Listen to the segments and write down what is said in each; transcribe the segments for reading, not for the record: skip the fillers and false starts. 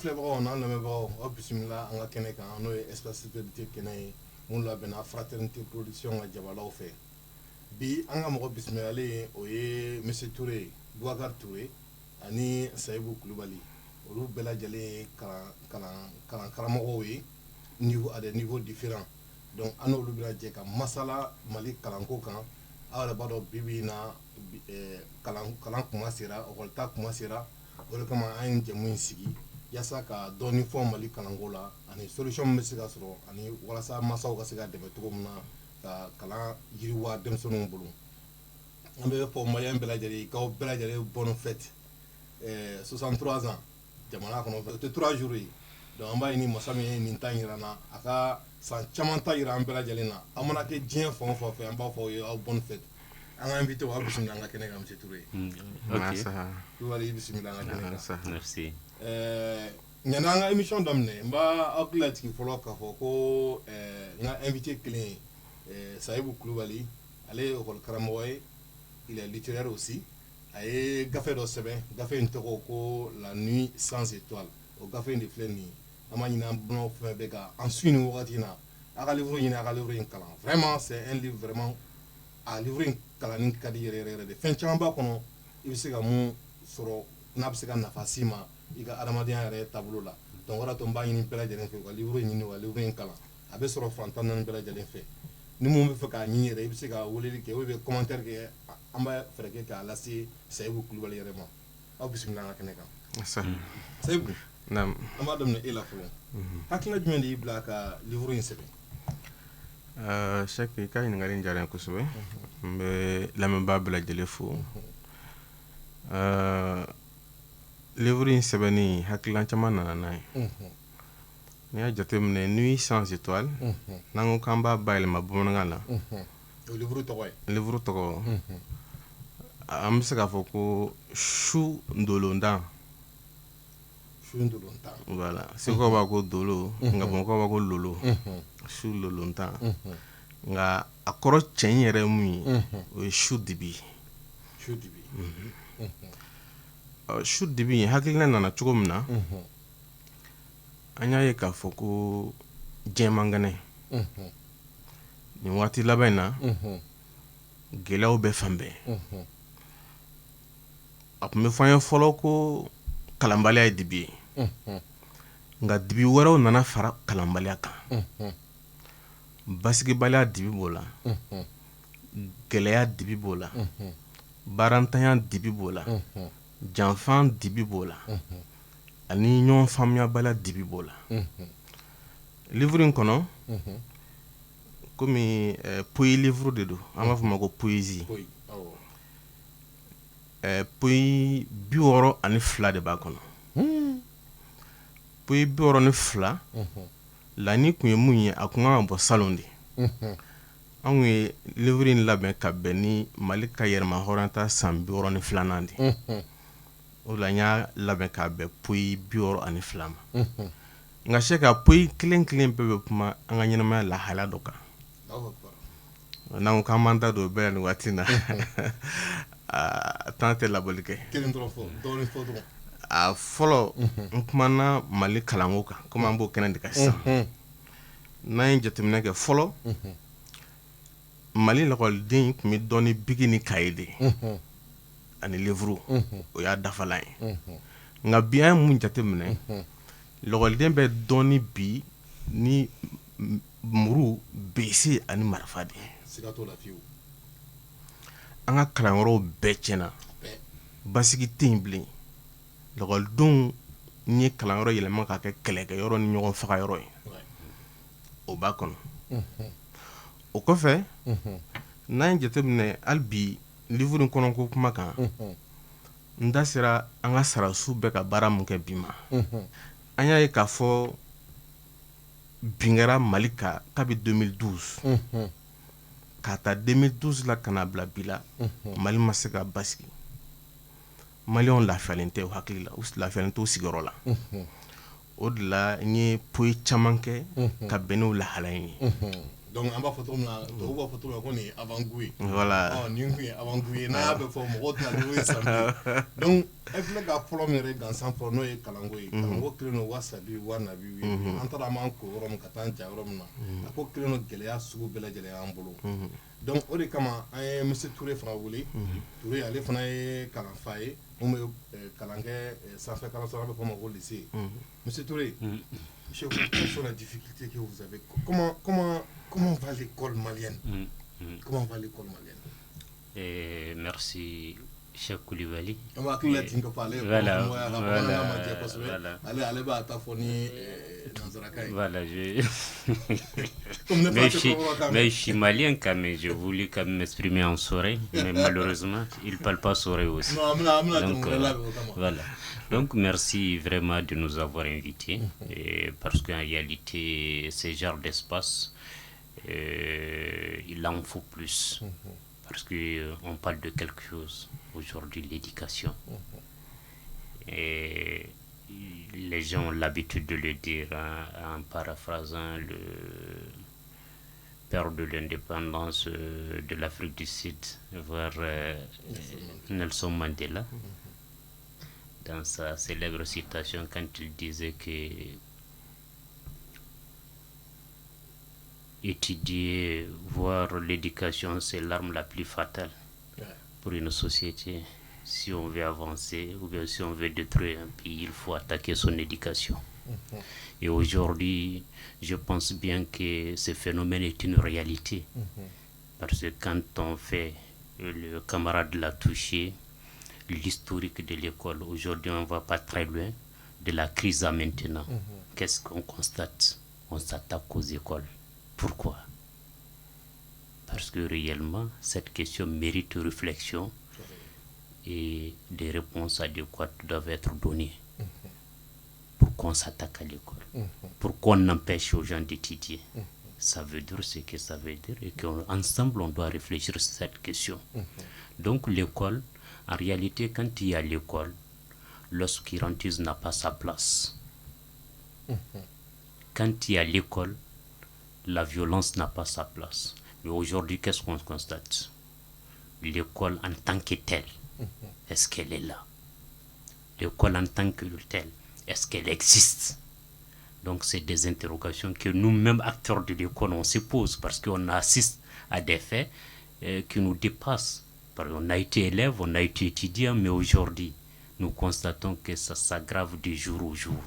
filɛbagaw n'an lamɛnbagaw aw bisimila an ka kɛnɛ kan n'o ye espace citoyenneté kɛnɛ ye mun labɛnna fraternité production ka jabalaw fɛ bi an ka mɔgɔ bisimilalen o ye monsieur Touré Boubacar Touré ani Sayibu Kulubali olu bɛɛ lajɛlen ye kalan karamɔgɔw ye niveau à des niveaux différents donc an n'olu bɛna jɛ ka masala Mali kalanko kan aw yɛrɛ b'a dɔn bi in na kalan kuma sera ɔkɔlita kuma sera o de kama an ye jɛmu in sigi yaasa ka dɔɔni fɔ Mali kalanko la ani solution min bɛ se ka sɔrɔ ani walasa masaw ka se ka dɛmɛ cogo min na ka kalan yiriwa denmisɛnninw bolo an bɛ fɔ maliyɛn bɛɛ lajɛlen k'aw bɛɛ lajɛlen bonne fête 63 ans jamana kɔnɔ o tɛ 3 jours ye donc an b'a ɲini masa min ye nin ta jira an na a ka san caman ta jira an bɛɛ lajɛlen na an mana kɛ diɲɛ fan o fan fɛ an b'a fɔ aw ye aw bonne fête an ka invité aw bisimila an ka kɛnɛ kan monsieur Touré. Kulubali bisimila an ka kɛnɛ kan. Merci. Ɲani an ka émission daminɛ n b'a hakili latigi fɔlɔ k'a fɔ ko n ka invité kelen Sayibu Kulubali ale ye école karamɔgɔ ye il est littéraire aussi a ye gafe dɔ sɛbɛn gafe in tɔgɔ ko la nuit sans étoile o gafe in de filɛ nin ye an b'a ɲini an balimaw fɛn bɛɛ ka an su nin wagati in na a ka livre ɲini a ka livre in kalan vraiment c'est un livre vraiment a livre in kalanni ka di yɛrɛ yɛrɛ de fɛn caman b'a kɔnɔ i bɛ se ka mun sɔrɔ n'a bɛ se ka nafa s'i ma i ka adamadenya yɛrɛ taabolo la donc o de y'a to n b'a ɲini bɛɛ lajɛlen fɛ u ka livre ɲini u ka livre in kalan a bɛ sɔrɔ fan 14 bɛɛ lajɛlen fɛ ni mun bɛ fɛ k'a ɲini yɛrɛ i bɛ se ka weleli kɛ ou bien commentaire kɛ an b'a fɛrɛ kɛ k'a lase Sayibu Kulubali yɛrɛ ma aw bisimila an ka kɛnɛ kan. Sayibu an b'a daminɛ e la fɔlɔ hakilina jumɛn de y'i bila ka livre in sɛbɛn. Sɛki i ka ɲininkali in diyara n ye kosɛbɛ n bɛ lamɛnbaa bɛɛ lajɛlen fo livre in sɛbɛnni hakilina caman nana n'a ye n'i y'a jateminɛ nuit sans étoile n'an ko k'an b'a bayɛlɛma bamanankan na o livre tɔgɔ ye livre tɔgɔ an bɛ se k'a fɔ ko su ndolondan voilà sekaw b'a ko dolo nka bamakɔkaw b'a ko lolo su lolontan nka a kɔrɔ cɛn yɛrɛ ye mun ye o ye su dibi su dibi hakilina nana cogo min na an y'a ye k'a fɔ ko diɲɛ man kɛnɛ nin waati laban in na gɛlɛyaw bɛ fan bɛɛ a tun bɛ fɔ an ye fɔlɔ ko kalanbaliya ye dibi ye nka dibi wɛrɛw nana fara kalanbaliya kan basigibaliya dibi b'o la gɛlɛya dibi b'o la baarantanya dibi b'o la janfan dibi b'o la ani ɲɔgɔn faamuyabaliya dibi b'o la livre in kɔnɔ komi poyi livre de don an b'a fɔ ma ko poésie poyi 62 de b'a kɔnɔ poyi 62 lani kun ye mun ye a kun kan ka bɔ salon de anw ye livre in labɛn ka bɛn ni Mali ka yɛrɛma hɔrɔnya san 62nan de o la n y'a labɛn ka bɛn poyi 62 ma nka se ka poyi kelen kelen bɛɛ bɛ kuma an ka ɲɛnamaya lahalaya dɔ kan n'an ko k'an b'an da don o bɛɛ la nin waati in na temps tɛ labɔli kɛ a fɔlɔ n kumana Mali kalanko kan komi an b'o kɛnɛ de kan sisan n'an ye jateminɛ kɛ fɔlɔ Mali lakɔliden tun bɛ dɔn ni bigi ni kaye de ani livre o y'a dafalan ye nka bi an ye mun jateminɛ lakɔliden bɛ dɔn ni bi ni muru bese ani marifa de ye an ka kalanyɔrɔw bɛɛ tiɲɛna basigi tɛ yen bilen lakɔlidenw ye kalanyɔrɔ yɛlɛma k'a kɛ kɛlɛkɛyɔrɔ ni ɲɔgɔn fagayɔrɔ ye o b'a kɔnɔ o kɔfɛ n'an ye jateminɛ hali bi livre in kɔnɔ ko kuma kan n da sera an ka sarasiw bɛɛ ka baara mun kɛ bi ma an y'a ye k'a fɔ bin kɛra Mali kan kabi 2012 k'a ta 2012 la ka na bila bi la Mali ma se ka basigi Maliyɛnw lafiyalen tɛ u hakili la u lafiyalen t'u sigiyɔrɔ la o de la n ye poyi caman kɛ ka bɛn n'o lahala in ye donc an b'a fɔ cogo min na tubabu b'a fɔ cogo min na ko nin ye avant-goût ye voilà nin kun ye avant-goût ye n'a y'a bɛ fɔ mɔgɔw tɛna dɔn ko ye sanbi donc e filɛ ka fɔlɔ min yɛrɛ gansan fɔ n'o ye kalanko ye kalanko kelen don wa sabi wa nabi ye an taara an b'an ko yɔrɔ min ka taa an ja yɔrɔ min na a ko kelen don gɛlɛya sugu bɛɛ lajɛlen y'an bolo donc o de kama an ye monsieur Touré fana wele Touré ale fana ye kalanfa ye mun bɛ kalan kɛ sanfɛ kalanso an bɛ fɔ o ma ko lycée monsieur Touré chez vous, quelles sont les difficultés que vous avez? Comment va l'école malienne? Comment va l'école malienne? Merci, Cheikh Koulibaly. On va parler. Voilà. Mais je suis malien quand même. J'ai voulu quand même m'exprimer en soirée, mais malheureusement, il ne parle pas soirée aussi. Donc, voilà. Donc, merci vraiment de nous avoir invités, parce qu'en réalité, ce genre d'espace, il en faut plus, parce qu'on parle de quelque chose aujourd'hui, l'éducation. Et les gens ont l'habitude de le dire en paraphrasant le père de l'indépendance de l'Afrique du Sud, vers Nelson Mandela. Dans sa célèbre citation, quand il disait que étudier, voir l'éducation, c'est l'arme la plus fatale pour une société. Si on veut avancer ou bien si on veut détruire un pays, il faut attaquer son éducation. Et aujourd'hui, je pense bien que ce phénomène est une réalité. Parce que quand on fait, le camarade l'a touché, l'historique de l'école, aujourd'hui on ne va pas très loin de la crise à maintenant. Qu'est-ce qu'on constate? On s'attaque aux écoles. Pourquoi? Parce que réellement, cette question mérite réflexion et des réponses adéquates doivent être données. Pourquoi on s'attaque à l'école? Pourquoi on empêche aux gens d'étudier? Ça veut dire ce que ça veut dire et qu'ensemble on doit réfléchir sur cette question. Donc l'école, en réalité, quand il y a l'école, l'obscurantisme n'a pas sa place. Quand il y a l'école, la violence n'a pas sa place. Mais aujourd'hui, qu'est-ce qu'on constate? L'école en tant que telle, est-ce qu'elle est là? L'école en tant que telle, est-ce qu'elle existe? Donc, c'est des interrogations que nous-mêmes, acteurs de l'école, on se pose parce qu'on assiste à des faits qui nous dépassent. On a été élève, on a été étudiant, mais aujourd'hui, nous constatons que ça s'aggrave de jour au jour.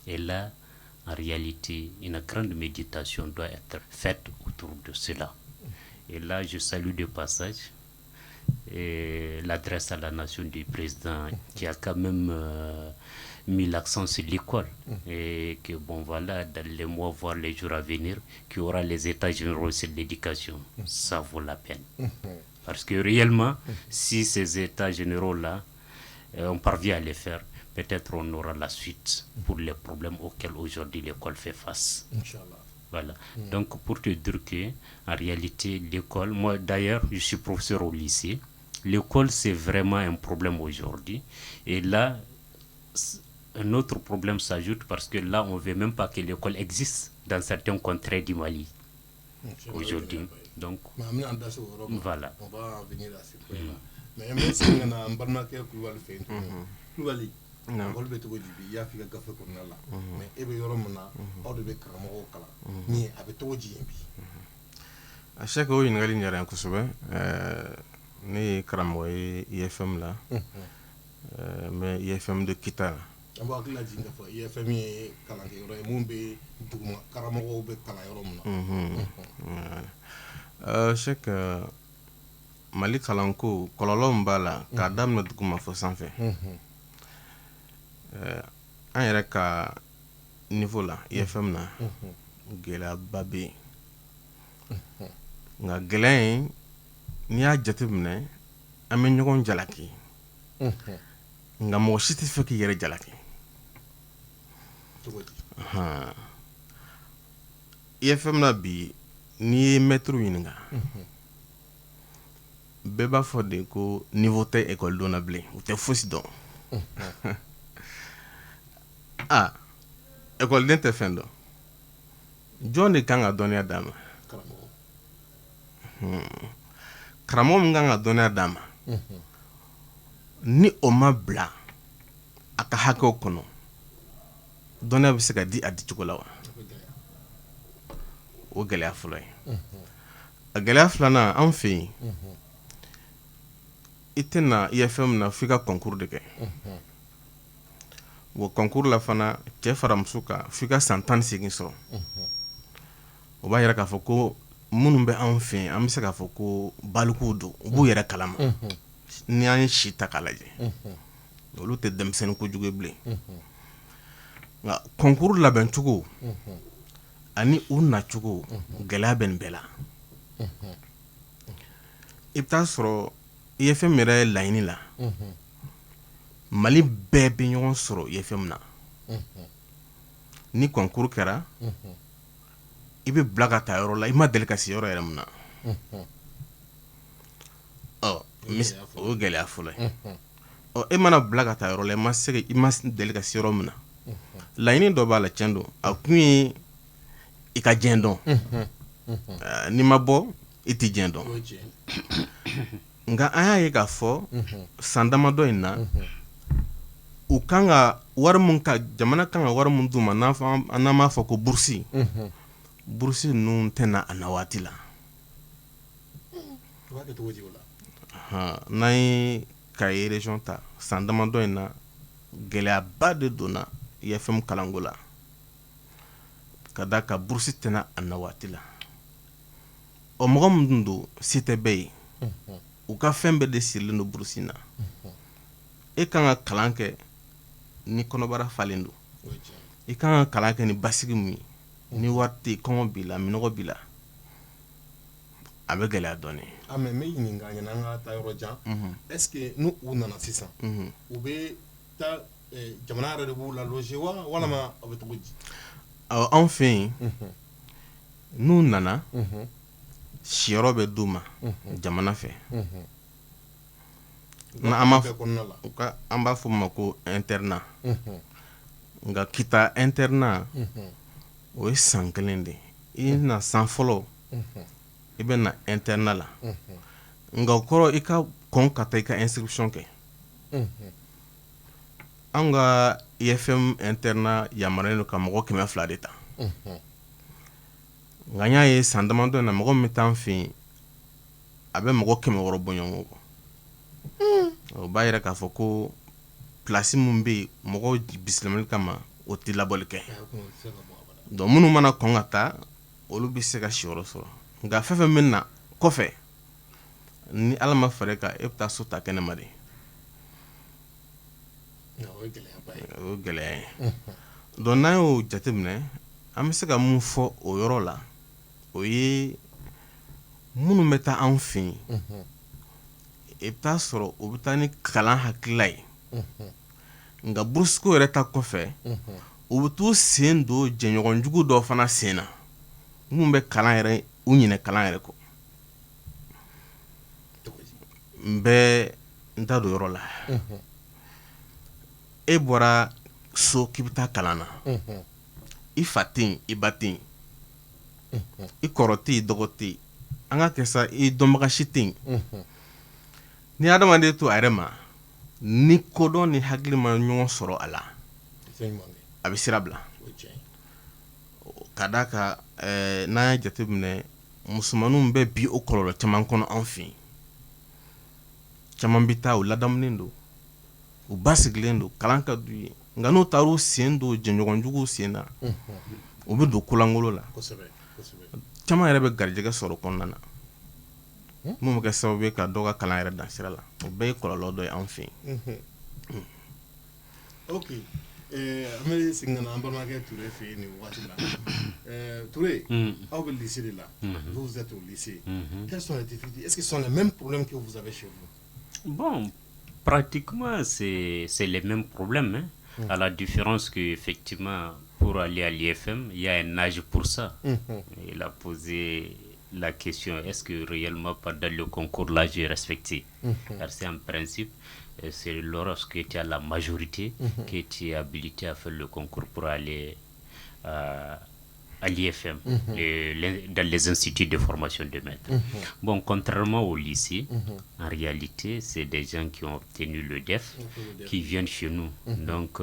Et là, en réalité, une grande méditation doit être faite autour de cela. Et là, je salue de passage l'adresse à la nation du président qui a quand même mis l'accent sur l'école. Et que, bon, voilà, dans les mois, voire les jours à venir, qu'il y aura les états généraux sur l'éducation. Ça vaut la peine. Parce que réellement, si ces états généraux-là, on parvient à les faire, peut-être on aura la suite pour les problèmes auxquels aujourd'hui l'école fait face. Inch'Allah. Voilà. Donc, pour te dire que, en réalité, l'école, moi d'ailleurs, je suis professeur au lycée, l'école c'est vraiment un problème aujourd'hui. Et là, un autre problème s'ajoute parce que là, on ne veut même pas que l'école existe dans certains contrées du Mali aujourd'hui. Donc, voilà. On va en venir à ce point-là. Mais merci à Mbarnaké Koulibaly. Olu bɛ cogo di bi i y'a f'i ka gafe kɔnɔna la mais e bɛ yɔrɔ min na aw de bɛ karamɔgɔw kalan ni a bɛ cogo di yen bi. A chaque o ɲininkali diyara n ye kosɛbɛ ne ye karamɔgɔ ye IFM la mais IFM de Kita la. An b'a hakili lajigin k'a fɔ IFM ye kalankɛyɔrɔ ye mun bɛ duguma karamɔgɔw bɛ kalan yɔrɔ min na. Chaque Mali kalanko kɔlɔlɔ min b'a la k'a daminɛ duguma fɔ sanfɛ. An yɛrɛ ka niveau la IFM na gɛlɛyaba bɛ yen nka gɛlɛya in n'i y'a jateminɛ an bɛ ɲɔgɔn jalaki nka mɔgɔ si tɛ fɛ k'i yɛrɛ jalaki. IFM na bi n'i ye mɛtiriw ɲininka bɛɛ b'a fɔ de ko niveau tɛ ekɔlidenw na bilen u tɛ fosi dɔn. Ekɔliden tɛ fɛn dɔn jɔn de kan ka dɔnniya d'a ma karamɔgɔ min kan ka dɔnniya d'a ma ni o ma bila a ka hakɛw kɔnɔ dɔnniya bɛ se ka di a dicogo la wa o gɛlɛya fɔlɔ ye a gɛlɛya filanan an fɛ yen i tɛna IFM na f'i ka concours de kɛ o concours la fana cɛ fara muso kan f'i ka san 18 sɔrɔ o b'a yira k'a fɔ ko minnu bɛ anw fɛ yen an bɛ se k'a fɔ ko balikuw don u b'u yɛrɛ kalama ni an ye si ta k'a lajɛ olu tɛ denmisɛnnin kojugu ye bilen nka concours labɛn cogo ani u nacogo gɛlɛya bɛ nin bɛɛ la i bɛ taa sɔrɔ IFM yɛrɛ laɲini la Mali bɛɛ bɛ ɲɔgɔn sɔrɔ IFM na ni concours kɛra i bɛ bila ka taa yɔrɔ la i ma deli ka se yɔrɔ yɛrɛ min na o ye gɛlɛya fɔlɔ ye e mana bila ka taa yɔrɔ la i ma deli ka se yɔrɔ min na laɲini dɔ b'a la tiɲɛ don a kun ye i ka diɲɛ dɔn n'i ma bɔ i tɛ diɲɛ dɔn nka an y'a ye k'a fɔ san damadɔ in na u kan ka wari min jamana kan ka wari min d'u ma n'an b'a fɔ ko burusi burusi ninnu tɛna a na waati la n'an ye Kayi région ta san damadɔ in na gɛlɛyaba de donna IFM kalanko la ka d'a kan burusi tɛna a na waati la o mɔgɔ minnu don se tɛ bɛɛ ye u ka fɛn bɛɛ de sirilen don burusi na e kan ka kalan kɛ ni kɔnɔbara falen don i kan ka kalan kɛ ni basigi mun ye ni wari tɛ yen kɔngɔ b'i la minɔgɔ b'i la a bɛ gɛlɛya dɔɔnin mais n bɛ ɲininka ɲɛna an ka taa yɔrɔ jan est ce que n'u nana sisan u bɛ taa jamana yɛrɛ de b'u la loger wa walama a bɛ cogo di anw fɛ yen n'u nana siyɔrɔ bɛ d'u ma jamana fɛ an b'a fɔ o ma ko internat nka kita internat o ye san 1 de ye i na san fɔlɔ i bɛ na internat la nka o kɔrɔ i ka kɔn ka taa i ka inscription kɛ an ka IFM internat yamaruyalen don ka mɔgɔ 200 de ta nka n y'a ye san damadɔ in na mɔgɔ min bɛ taa an fɛ yen a bɛ mɔgɔ 600 bɔ ɲɔgɔn kɔ o b'a yira k'a fɔ ko place min bɛ yen mɔgɔw bisimilali kama o tɛ labɔli kɛ donc minnu mana kɔn ka taa olu bɛ se ka siyɔrɔ sɔrɔ nka fɛn fɛn bɛ na kɔfɛ ni ala ma far'i kan e bɛ taa so ta kɛnɛma de o ye gɛlɛya ye donc n'an y'o jateminɛ an bɛ se ka mun fɔ o yɔrɔ la o ye minnu bɛ taa anw fɛ yen i bɛ taa sɔrɔ u bɛ taa ni kalan hakilila ye nka burusiko yɛrɛ ta kɔfɛ u bɛ t'u sen don jɛɲɔgɔnjugu dɔ fana sen na minnu bɛ kalan yɛrɛ u ɲinɛ kalan yɛrɛ kɔ n bɛ n ta don yɔrɔ la e bɔra so k'i bɛ taa kalan na i fa tɛ yen i ba tɛ yen i kɔrɔ tɛ yen dɔgɔ tɛ yen an ka kɛ sa i dɔnbaga si tɛ yen ni adamaden to a yɛrɛ ma ni kodɔn ni hakili ma ɲɔgɔn sɔrɔ a la a bɛ sira bila ka d'a kan n'an y'a jateminɛ musomaninw bɛ bi o kɔlɔlɔ caman kɔnɔ anw fɛ yen caman bɛ taa u ladamulen don u basigilen don kalan ka d'u ye nka n'u taar'u sen don jɛɲɔgɔnjuguw sen na u bɛ don kolangolo la caman yɛrɛ bɛ garijɛgɛ sɔrɔ kɔnɔna na mun bɛ kɛ sababu ye ka dɔ ka kalan yɛrɛ dan sira la o bɛɛ ye kɔlɔlɔ dɔ ye anw fɛ yen ok an bɛ segin ka na an balimakɛ Ture fɛ yen nin waati la Ture aw bɛ lycée de la vous êtes au lycée quelles sont les difficultés est-ce que ce sont les mêmes problèmes que vous avez chez vous bon pratiquement c'est les mêmes problèmes hein, à la différence que effectivement pour aller à l'IFM il y a un âge pour ça il a posé la question est-ce que réellement pendant le concours l'âge est respecté parce qu'en principe c'est lorsque tu as la majorité que tu es habilité à faire le concours pour aller à à l'IFM, dans les instituts de formation de maîtres. Bon, contrairement au lycée, en réalité, c'est des gens qui ont obtenu le DEF, qui viennent chez nous, donc,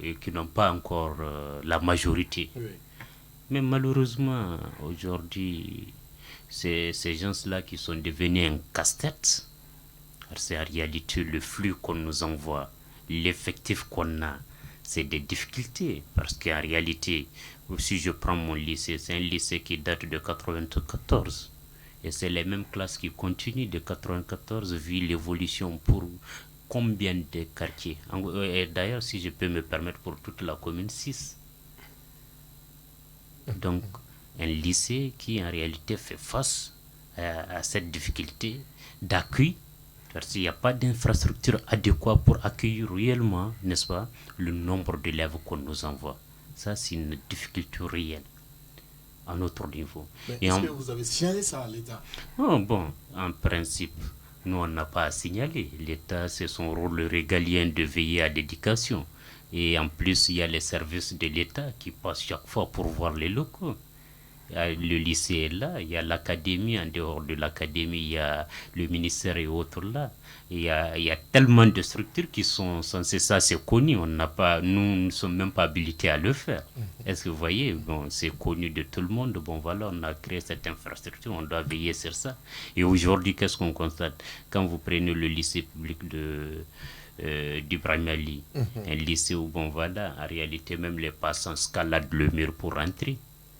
et qui n'ont pas encore la majorité. Oui. Mais malheureusement, aujourd'hui, c'est ces gens-là qui sont devenus un casse-tête. C'est en réalité le flux qu'on nous envoie, l'effectif qu'on a, c'est des difficultés. Parce qu'en réalité, si je prends mon lycée, c'est un lycée qui date de 94. Et c'est les mêmes classes qui continuent de 94 vu l'évolution pour combien de quartiers. Et d'ailleurs, si je peux me permettre, pour toute la commune, 6. Donc, un lycée qui en réalité fait face à cette difficulté d'accueil, parce qu'il n'y a pas d'infrastructure adéquate pour accueillir réellement, n'est-ce pas, le nombre d'élèves qu'on nous envoie. Ça, c'est une difficulté réelle à notre niveau. Mais est-ce que vous avez signalé ça à l'État? Oh, bon, en principe, nous, on n'a pas à signaler. L'État, c'est son rôle régalien de veiller à l'éducation. Et en plus, il y a les services de l'État qui passent chaque fois pour voir les locaux. Le lycée est là, il y a l'académie, en dehors de l'académie, il y a le ministère et autres là. Il y a tellement de structures qui sont censées, ça c'est connu, nous ne sommes même pas habilités à le faire. Est-ce que vous voyez, bon, c'est connu de tout le monde, bon voilà, on a créé cette infrastructure, on doit veiller sur ça. Et aujourd'hui, qu'est-ce qu'on constate? Quand vous prenez le lycée public d'Ibrahim Ali, un lycée où, bon voilà, en réalité même les passants escaladent le mur pour rentrer.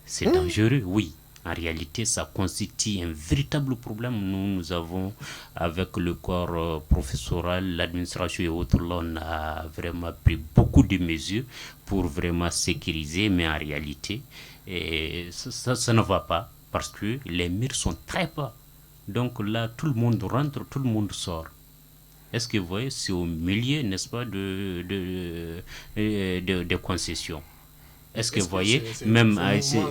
C'est dangereux, oui. En réalité, ça constitue un véritable problème. Nous avons, avec le corps professoral, l'administration et autres, là, on a vraiment pris beaucoup de mesures pour vraiment sécuriser, mais en réalité, ça ne va pas parce que les murs sont très bas. Donc là, tout le monde rentre, tout le monde sort. Est-ce que vous voyez, c'est au milieu, n'est-ce pas, de concessions. Est-ce que vous voyez, même c'est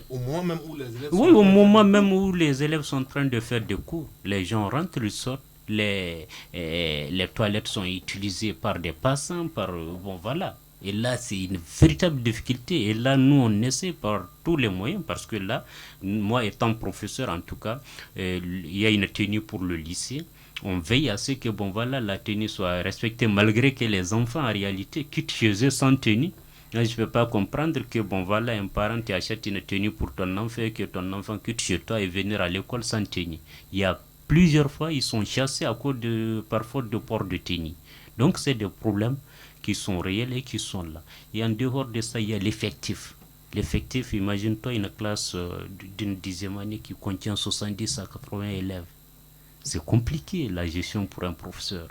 au moment même où les élèves oui, au moment même où les élèves sont en train de faire des cours, les gens rentrent, ils sortent, les toilettes sont utilisées par des passants, bon voilà. Et là, c'est une véritable difficulté. Et là, nous, on essaie par tous les moyens, parce que là, moi étant professeur, en tout cas, il y a une tenue pour le lycée. On veille à ce que, bon voilà, la tenue soit respectée, malgré que les enfants, en réalité, quittent chez eux sans tenue. Je ne peux pas comprendre que, bon voilà, un parent t'achète une tenue pour ton enfant et que ton enfant quitte chez toi et venir à l'école sans tenue. Il y a plusieurs fois, ils sont chassés à cause par faute de port de tenue. Donc, c'est des problèmes qui sont réels et qui sont là. Et en dehors de ça, il y a l'effectif. L'effectif, imagine-toi une classe d'une 10e année qui contient 70 à 80 élèves. C'est compliqué, la gestion pour un professeur.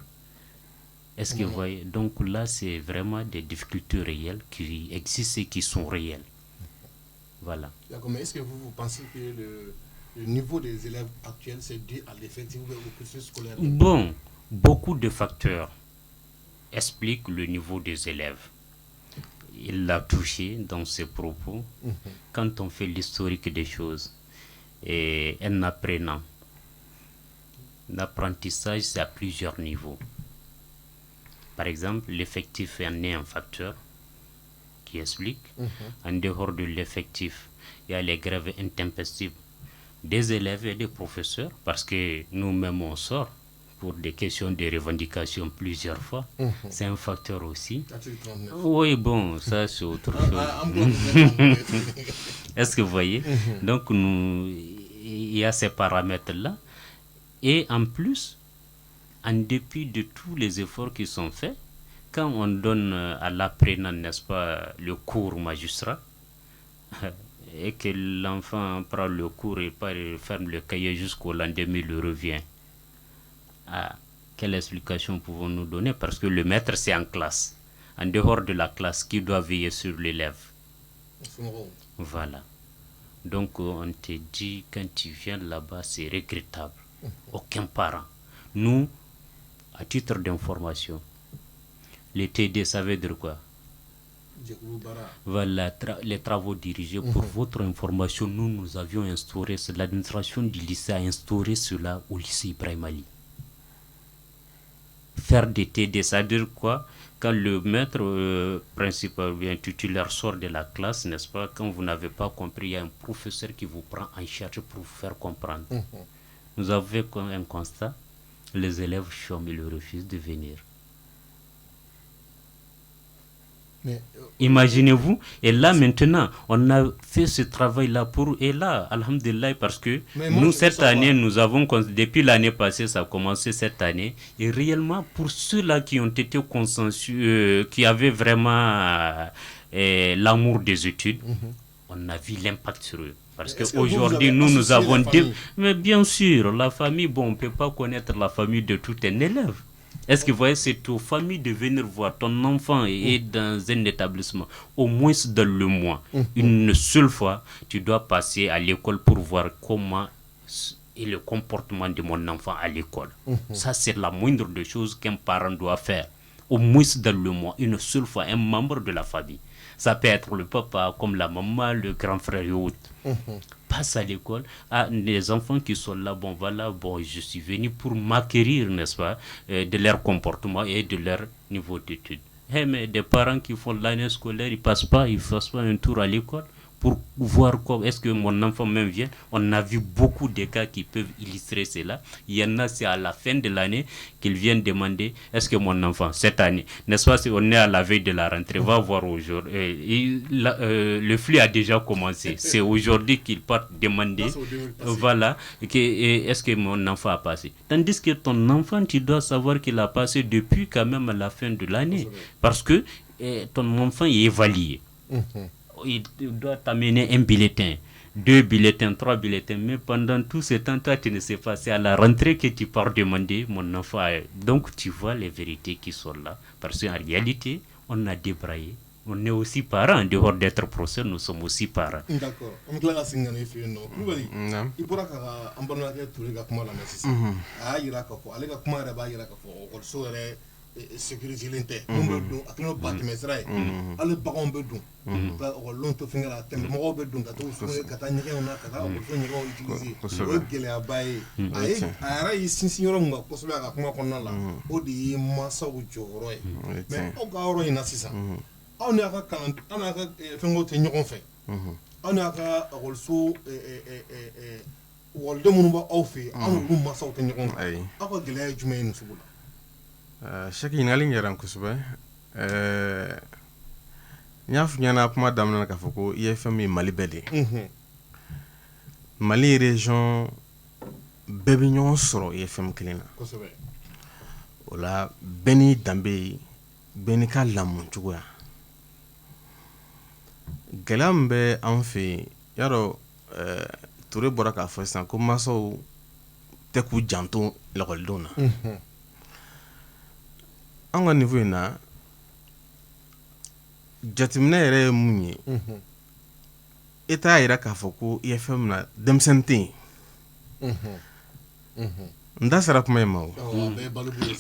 Est-ce que vous voyez? Donc là, c'est vraiment des difficultés réelles qui existent et qui sont réelles. Voilà. D'accord, mais est-ce que vous pensez que le niveau des élèves actuels, c'est dû à l'effectif ou au cursus scolaire? Bon, beaucoup de facteurs expliquent le niveau des élèves. Il l'a touché dans ses propos. Quand on fait l'historique des choses, et un apprenant, l'apprentissage, c'est à plusieurs niveaux. Par exemple, l'effectif en est un facteur qui explique. En dehors de l'effectif, il y a les grèves intempestives des élèves et des professeurs, parce que nous-mêmes, on sort pour des questions de revendication plusieurs fois. C'est un facteur aussi. Oui, bon, ça, c'est autre chose. Est-ce que vous voyez? Donc, il y a ces paramètres-là. Et en plus, en dépit de tous les efforts qui sont faits, quand on donne à l'apprenant, n'est-ce pas, le cours magistral, et que l'enfant prend le cours et ferme le cahier jusqu'au lendemain, il revient. Quelle explication pouvons-nous donner? Parce que le maître, c'est en classe. En dehors de la classe, qui doit veiller sur l'élève? Voilà. Donc, on te dit, quand tu viens là-bas, c'est regrettable. Aucun parent. Nous, à titre d'information, les TD, ça veut dire quoi? Voilà, les travaux dirigés. Pour votre information, nous avions instauré, l'administration du lycée a instauré cela au lycée Ibrahim Ali. faire des TD, c'est-à-dire quoi? Quand le maître principal ou bien titulaire sort de la classe, n'est-ce pas, quand vous n'avez pas compris, il y a un professeur qui vous prend en charge pour vous faire comprendre. Nous avons fait un constat, les élèves chôment, ils refusent de venir. Imaginez-vous, et là maintenant, on a fait ce travail-là et là, alhamdulillah, parce que nous, cette année, nous avons, depuis l'année passée, ça a commencé cette année, et réellement, pour ceux-là qui ont été consensueux, qui avaient vraiment l'amour des études, on a vu l'impact sur eux. Parce qu'aujourd'hui, nous avons dit, mais bien sûr, la famille, bon, on ne peut pas connaître la famille de tout un élève. Est-ce que vous voyez, c'est aux familles de venir voir ton enfant est dans un établissement, au moins dans le mois, une seule fois, tu dois passer à l'école pour voir comment est le comportement de mon enfant à l'école. Ça, c'est la moindre des choses qu'un parent doit faire. Au moins dans le mois, une seule fois, un membre de la famille. Ça peut être le papa, comme la maman, le grand frère et autres. Passe à l'école. Ah, les enfants qui sont là, bon, voilà, bon, je suis venu pour m'acquérir, n'est-ce pas, de leur comportement et de leur niveau d'études. Mais des parents qui font l'année scolaire, ils ne passent pas un tour à l'école pour voir est-ce que mon enfant même vient. On a vu beaucoup de cas qui peuvent illustrer cela. Il y en a, c'est à la fin de l'année qu'ils viennent demander est-ce que mon enfant, cette année, n'est-ce pas, si on est à la veille de la rentrée, va voir aujourd'hui. Le flux a déjà commencé. C'est aujourd'hui qu'ils partent demander, voilà, est-ce que mon enfant a passé. Tandis que ton enfant, tu dois savoir qu'il a passé depuis quand même à la fin de l'année. Parce que ton enfant est évalué. Il doit t'amener un bulletin, 2 bulletins, 3 bulletins, mais pendant tout ce temps, toi, tu ne sais pas. C'est à la rentrée que tu pars demander mon enfant. Donc, tu vois les vérités qui sont là. Parce qu'en réalité, on a débraillé. On est aussi parents, en dehors d'être professeur, nous sommes aussi parents. D'accord. On va la il pourra sécurité lente mun bɛ dun a kilo ba tɛmɛ sira ye hali baganw bɛ dun ka ɔkɔlidenw to fɛngɛ la tɛmɛ mɔgɔw bɛ dun ka taa ɲɛgɛnw na ka taa ɔkɔliso ɲɛgɛnw utiliser o ye gɛlɛyaba ye a yɛrɛ y'i sinsin yɔrɔ min kan kosɛbɛ a ka kuma kɔnɔna la o de ye mansaw jɔyɔrɔ ye mais aw ka yɔrɔ in na sisan aw n'a ka kalan aw n'a ka fɛngɛw tɛ ɲɔgɔn fɛ aw n'a ka ɔkɔliso ɔkɔliden minnu b'aw fɛ aw n'olu mansaw tɛ ɲɔgɔn kan aw ka gɛlɛya ye jumɛn ye nin sugu la. Chaque ɲininkali diyara n kosɛbɛ n y'a fɔ ɲɛna kuma daminɛ na k'a fɔ ko IFM ye Mali bɛɛ de ye Mali région bɛɛ bɛ ɲɔgɔn sɔrɔ IFM kelen na o la bɛɛ n'i danbe ye bɛɛ n'i ka lamɔ cogoya gɛlɛya min bɛ an fɛ yen y'a dɔn Ture bɔra k'a fɔ sisan ko mansaw tɛ k'u janto lakɔlidenw na an ka niveau in na jateminɛ yɛrɛ ye mun ye e t'a yira k'a fɔ ko IFM na denmisɛnnin tɛ yen n da sera kuma in ma o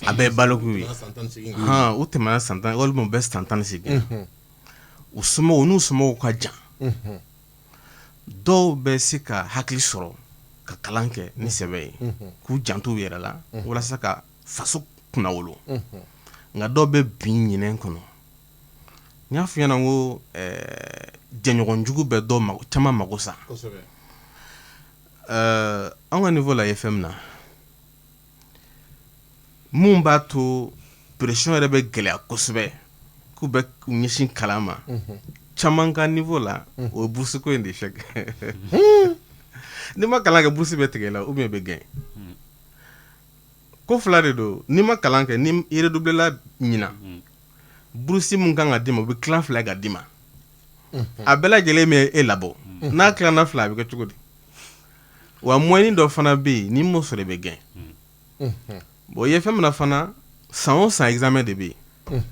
a bɛɛ ye baloku ye u tɛmɛna san 10 walima u bɛ san 18 u somɔgɔw n'u somɔgɔw ka jan dɔw bɛ se ka hakili sɔrɔ ka kalan kɛ ni sɛbɛ ye k'u janto u yɛrɛ la walasa ka faso kunnawolo nka dɔw bɛ bin ɲinɛn kɔnɔ n y'a f'i ɲɛna ko jɛɲɔgɔnjugu bɛ dɔw caman mago sa an ka niveau la IFM na mun b'a to pression yɛrɛ bɛ gɛlɛya kosɛbɛ k'u bɛ ɲɛsin kalan ma caman ka niveau la o ye bourse ko in de chèque n'i ma kalan kɛ bourse bɛ tigɛ la ou bien bɛ gagner ko fila de don n'i ma kalan kɛ ni i redoubler ɲina bourse mun kan ka d'i ma o bɛ tilan fila ka d'i ma a bɛɛ lajɛlen bɛ e labɔ n'a tilanna fila a bɛ kɛ cogo di wa moyen dɔ fana bɛ yen n'i m'o sɔrɔ i bɛ gagner bon IFM na fana san o san examen de bɛ yen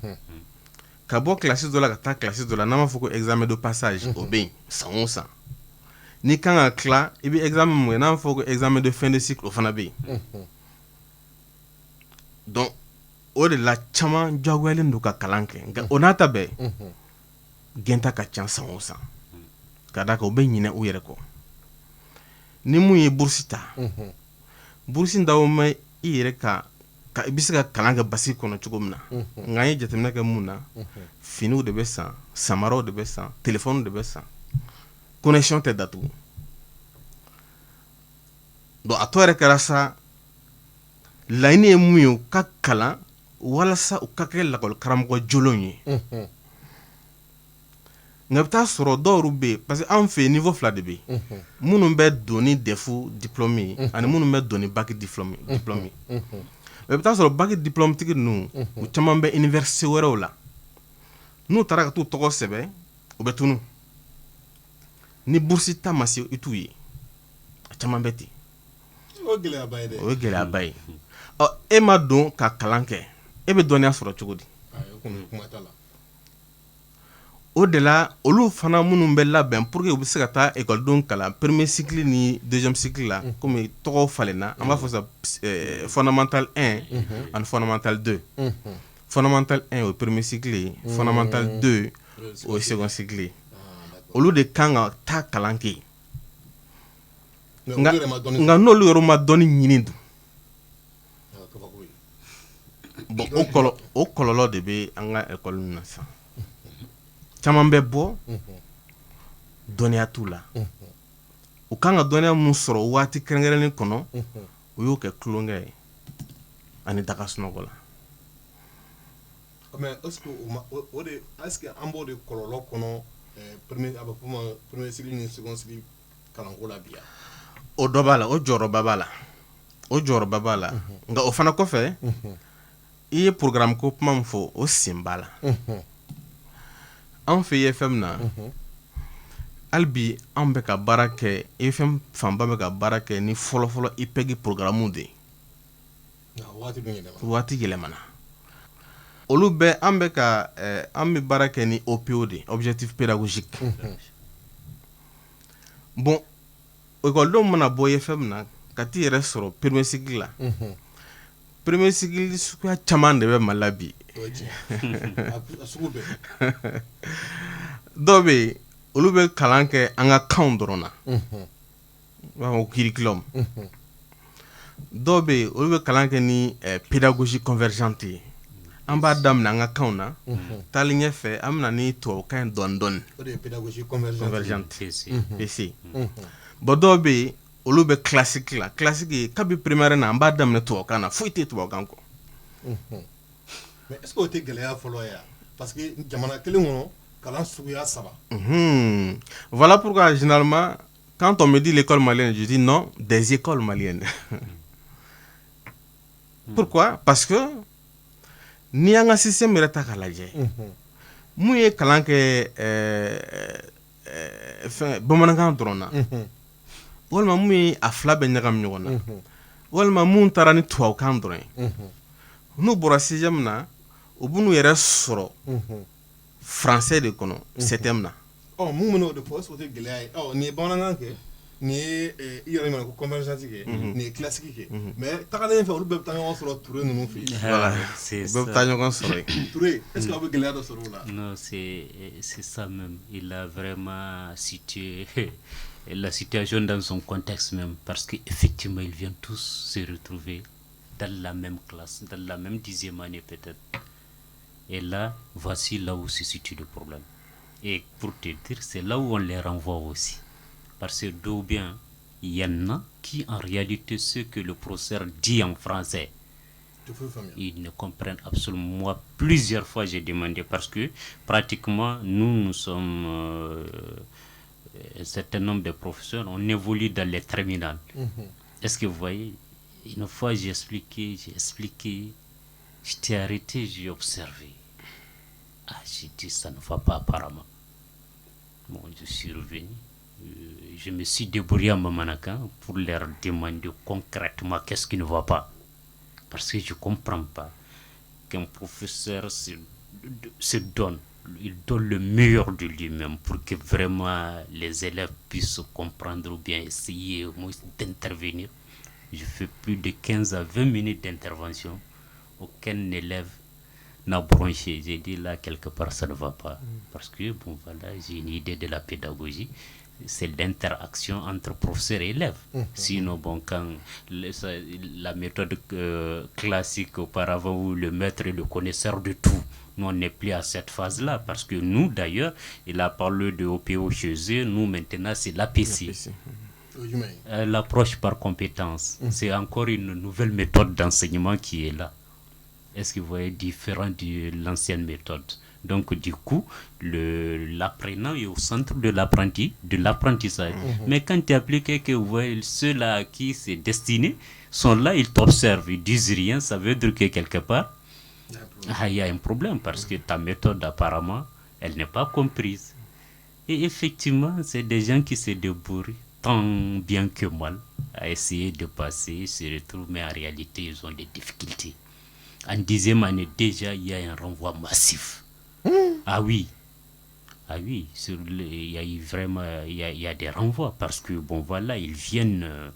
ka bɔ classe dɔ la ka taa classe dɔ la n'an b'a fɔ ko examen de passage o bɛ yen san o san n'i kan ka tila i bɛ examen mun kɛ n'an b'a fɔ ko examen de fin de cycle o fana bɛ yen donc o de la caman jagoyalen don ka kalan kɛ nka o n'a ta bɛɛ gɛnta ka ca san o san ka d'a kan u bɛ ɲinɛ u yɛrɛ kɔ ni mun ye bourse ta bourse dabɔ ma i yɛrɛ ka i bɛ se ka kalan kɛ basi kɔnɔ cogo min na nka an ye jateminɛ kɛ mun na finiw de bɛ san samaraw de bɛ san telefɔniw de bɛ san connexion tɛ datugu donc a tɔ yɛrɛ kɛra sa laɲini ye mun ye u ka kalan walasa u ka kɛ lakɔli karamɔgɔ jolenw ye nka i bɛ taa sɔrɔ dɔw yɛrɛ bɛ yen parce que anw fɛ yen niveau 2 de bɛ yen minnu bɛ don ni DEF diplôme ye ani minnu bɛ don ni bac diplôme ye i bɛ taa sɔrɔ bac diplôme tigi ninnu u caman bɛ université wɛrɛw la n'u taara ka t'u tɔgɔ sɛbɛn u bɛ tunu ni bourse ta ma se i t'u ye a caman bɛ ten o ye gɛlɛyaba ye dɛ o ye gɛlɛyaba ye e ma don ka kalan kɛ e bɛ dɔnniya sɔrɔ cogo di kuma t'a la o de la olu fana minnu bɛ labɛn pour que u bɛ se ka taa ekɔlidenw kalan premier cycle ni deuxième cycle la komi tɔgɔw falenna an b'a fɔ sa fondamental 1 ani fondamental 2 fondamental 1 o ye premier cycle ye fondamental 2 o ye second cycle ye olu de kan ka taa kalan kɛ nka n'olu yɛrɛ ma dɔnni ɲini dun bon o kɔlɔlɔ de bɛ an ka ekɔli ninnu na sisan caman bɛ bɔ dɔnniya t'u la u kan ka dɔnniya mun sɔrɔ waati kɛrɛnkɛrɛnnen kɔnɔ u y'o kɛ tulonkɛ ye ani daga sunɔgɔ la mais est-ce que an b'o de kɔlɔlɔ kɔnɔ premier a bɛ fɔ ma premier cycle ni second cycle kalanko la bi yan o dɔ b'a la o jɔyɔrɔba b'a la o jɔyɔrɔba b'a la nka o fana kɔfɛ i ye programme ko kuma min fɔ o sen b'a la an fɛ IFM na hali bi an bɛ ka baara kɛ IFM fanba bɛ ka baara kɛ ni fɔlɔfɔlɔ IPEG programme de ye waati yɛlɛmana olu bɛ an bɛ ka an bɛ baara kɛ ni OPO de objectif pédagogique bon ekɔlidenw mana bɔ IFM na ka t'i yɛrɛ sɔrɔ premier cycle la premier cycle suguya caman de bɛ Mali la bi dɔw bɛ yen olu bɛ kalan kɛ an ka kanw dɔrɔn na u b'a fɔ ko curriculum dɔw bɛ yen olu bɛ kalan kɛ ni pédagogie convergente ye an b'a daminɛ an ka kanw na taali ɲɛfɛ an bɛna ni tubabukan ye dɔɔni dɔɔni o de ye pédagogie convergente PC bon dɔw bɛ yen olu bɛ classique la classique ye kabi primaire na an b'a daminɛ tubabukan na foyi tɛ tubabukan kɔ mais est-ce que o tɛ gɛlɛya fɔlɔ ye parce que jamana kelen kɔnɔ kalan suguya 3 voilà pourquoi généralement quand on me dit l'école malienne je dis non des écoles maliennes pourquoi parce que ni an ka système yɛrɛ ta k'a lajɛ mun ye kalan kɛ fɛn bamanankan dɔrɔn na walima mun ye a fila bɛ ɲagami ɲɔgɔn na walima mun taara ni tubabukan dɔrɔn ye n'u bɔra sixième na u b'u yɛrɛ sɔrɔ français de kɔnɔ septième na mun bɛ n'o de fɔ est-ce que o tɛ gɛlɛya ye nin ye bamanankan kɛ nin ye i yɛrɛ ɲuman ko convergence kɛ nin ye classique kɛ mais tagalen fɛ olu bɛɛ bɛ taa ɲɔgɔn sɔrɔ Touré ninnu fɛ yen voilà u bɛɛ bɛ taa ɲɔgɔn sɔrɔ yen Touré est-ce que aw bɛ gɛlɛya dɔ sɔrɔ o la non c'est ça même il a vraiment situé la situation dans son contexte même parce qu'effectivement ils viennent tous se retrouver dans la même classe, dans la même 10e année peut-être. Et là, voici là où se situe le problème. Et pour te dire, c'est là où on les renvoie aussi. Parce que d'où bien, il y en a qui en réalité ce que le professeur dit en français, ils ne comprennent absolument. Moi, plusieurs fois j'ai demandé parce que pratiquement nous sommes un certain nombre de professeurs, on évolue dans les terminales. Est-ce que vous voyez? Une fois j'ai expliqué, j'étais arrêté, j'ai observé. J'ai dit ça ne va pas apparemment. Bon, je suis revenu. Je me suis débrouillé en Mamanakan pour leur demander concrètement qu'est-ce qui ne va pas. Parce que je ne comprends pas qu'un professeur se donne. Il donne le meilleur de lui-même pour que vraiment les élèves puissent comprendre ou bien essayer au moins d'intervenir. Je fais plus de 15 à 20 minutes d'intervention. Aucun élève n'a bronché. J'ai dit là, quelque part, ça ne va pas. Parce que, bon, voilà, j'ai une idée de la pédagogie. C'est l'interaction entre professeur et élève. Sinon, bon, quand la méthode classique auparavant où le maître est le connaisseur de tout, nous on n'est plus à cette phase-là parce que nous, d'ailleurs, il a parlé de OPO chez eux, nous maintenant c'est l'APC. L'approche par compétence. C'est encore une nouvelle méthode d'enseignement qui est là. Est-ce que vous voyez, différent de l'ancienne méthode? Donc, du coup, l'apprenant est au centre de l'apprentissage. Mais quand tu appliques que vous voyez, ceux-là à qui c'est destiné sont là, ils t'observent, ils disent rien, ça veut dire que quelque part, il y a un problème parce que ta méthode, apparemment, elle n'est pas comprise. Et effectivement, c'est des gens qui se débrouillent tant bien que mal à essayer de passer, se retrouvent, mais en réalité, ils ont des difficultés. En 10e année, déjà, il y a un renvoi massif. Ah oui, il y a eu vraiment, il y a des renvois parce que bon voilà, ils venaient